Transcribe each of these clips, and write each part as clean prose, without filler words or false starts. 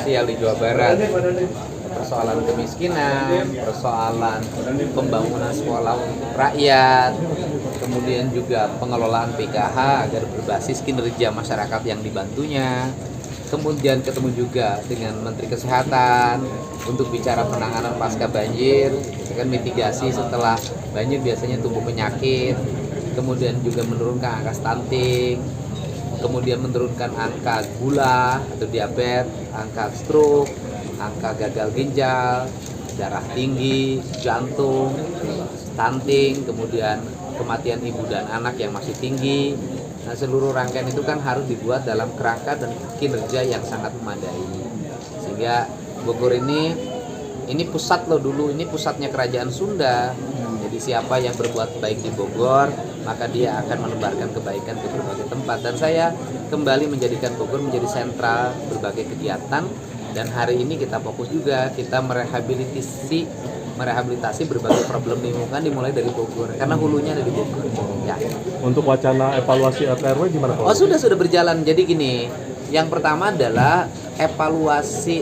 sosial di Jawa Barat. Persoalan kemiskinan, persoalan pembangunan sekolah untuk rakyat, kemudian juga pengelolaan PKH agar berbasis kinerja masyarakat yang dibantunya. Kemudian ketemu juga dengan Menteri Kesehatan untuk bicara penanganan pasca banjir, kan mitigasi setelah banjir biasanya tumbuh penyakit, kemudian juga menurunkan angka stunting, kemudian menurunkan angka gula atau diabetes, angka stroke, angka gagal ginjal, darah tinggi, jantung, stunting, kemudian kematian ibu dan anak yang masih tinggi. Nah, seluruh rangkaian itu kan harus dibuat dalam kerangka dan kinerja yang sangat memadai. Sehingga Bogor ini pusat loh dulu, ini pusatnya kerajaan Sunda. Jadi siapa yang berbuat baik di Bogor, maka dia akan menebarkan kebaikan ke berbagai tempat. Dan saya kembali menjadikan Bogor menjadi sentral berbagai kegiatan. Dan hari ini kita fokus juga, kita merehabilitasi berbagai problem lingkungan dimulai dari Bogor, karena hulunya ada di Bogor. Ya. Untuk wacana evaluasi RT RW gimana Pak? Oh sudah berjalan. Jadi gini, yang pertama adalah evaluasi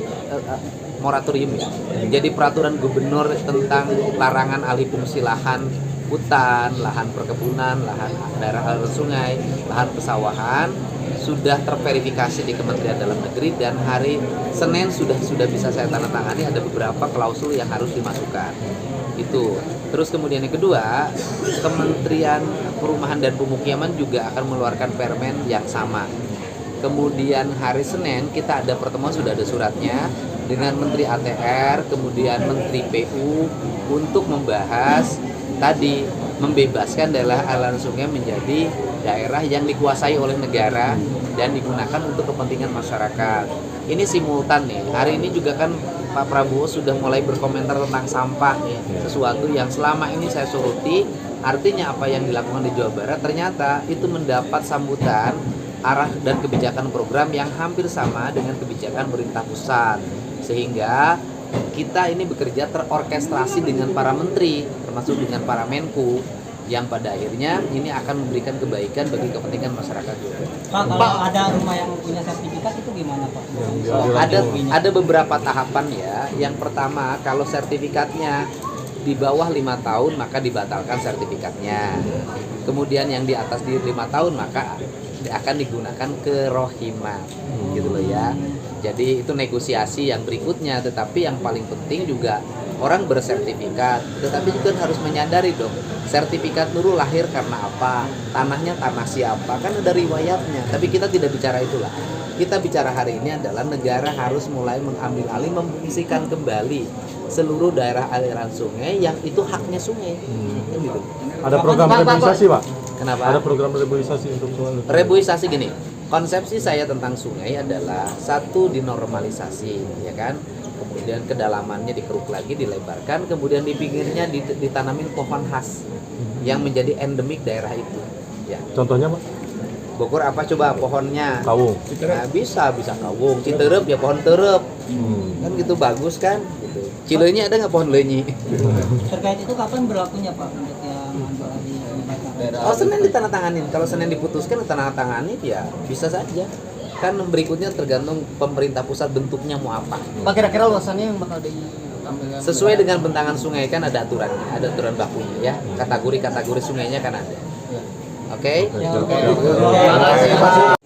moratorium ya. Jadi peraturan gubernur tentang larangan alih fungsi lahan hutan, lahan perkebunan, lahan daerah aliran sungai, lahan pesawahan sudah terverifikasi di Kementerian Dalam Negeri, dan hari Senin sudah bisa saya tanda tangani. Ada beberapa klausul yang harus dimasukkan. Itu. Terus kemudian yang kedua, Kementerian Perumahan dan Pemukiman juga akan mengeluarkan permen yang sama. Kemudian hari Senin kita ada pertemuan, sudah ada suratnya dengan Menteri ATR, kemudian Menteri PU untuk membahas tadi membebaskan daerah aliran sungai menjadi daerah yang dikuasai oleh negara dan digunakan untuk kepentingan masyarakat. Ini simultan nih. Hari ini juga kan Pak Prabowo sudah mulai berkomentar tentang sampah nih. Sesuatu yang selama ini saya soroti, artinya apa yang dilakukan di Jawa Barat ternyata itu mendapat sambutan arah dan kebijakan program yang hampir sama dengan kebijakan pemerintah pusat. Sehingga kita ini bekerja terorkestrasi dengan para menteri, termasuk dengan para Menku, yang pada akhirnya ini akan memberikan kebaikan bagi kepentingan masyarakat juga. Pak, kalau ada rumah yang punya sertifikat itu gimana Pak? Ada beberapa tahapan ya. Yang pertama, kalau sertifikatnya di bawah 5 tahun maka dibatalkan sertifikatnya. Kemudian yang di atas di 5 tahun maka akan digunakan kerohiman, gitu loh ya. Jadi itu negosiasi yang berikutnya, tetapi yang paling penting juga orang bersertifikat, tetapi juga harus menyadari dong, sertifikat dulu lahir karena apa, tanahnya tanah siapa, kan ada riwayatnya. Tapi kita tidak bicara itulah. Kita bicara hari ini adalah negara harus mulai mengambil alih, memfungsikan kembali seluruh daerah aliran sungai yang itu haknya sungai. Gitu. Ada program reboisasi Pak? Kenapa? Ada program reboisasi untuk sungai. Reboisasi gini, konsepsi saya tentang sungai adalah satu, dinormalisasi, ya kan? Kemudian kedalamannya dikeruk lagi, dilebarkan, kemudian di pinggirnya ditanamin pohon khas yang menjadi endemik daerah itu. Ya. Contohnya Pak? Bogor apa coba pohonnya? Kawung. Nah, bisa kawung. Citerep ya pohon terep. Kan gitu bagus kan? Gitu. Cileunya ada nggak pohon leunyi? Terkait itu kapan berlakunya Pak untuk yang Oh, Senin ditandatanganin. Kalau Senin diputuskan ditandatangani ya bisa saja. Kan berikutnya tergantung pemerintah pusat bentuknya mau apa. Pak, kira-kira luasannya yang bakal diambil sesuai dengan bentangan sungai kan ada aturannya, ada aturan bakunya ya. Kategori sungainya kan ada. Oke? Terima kasih Pak.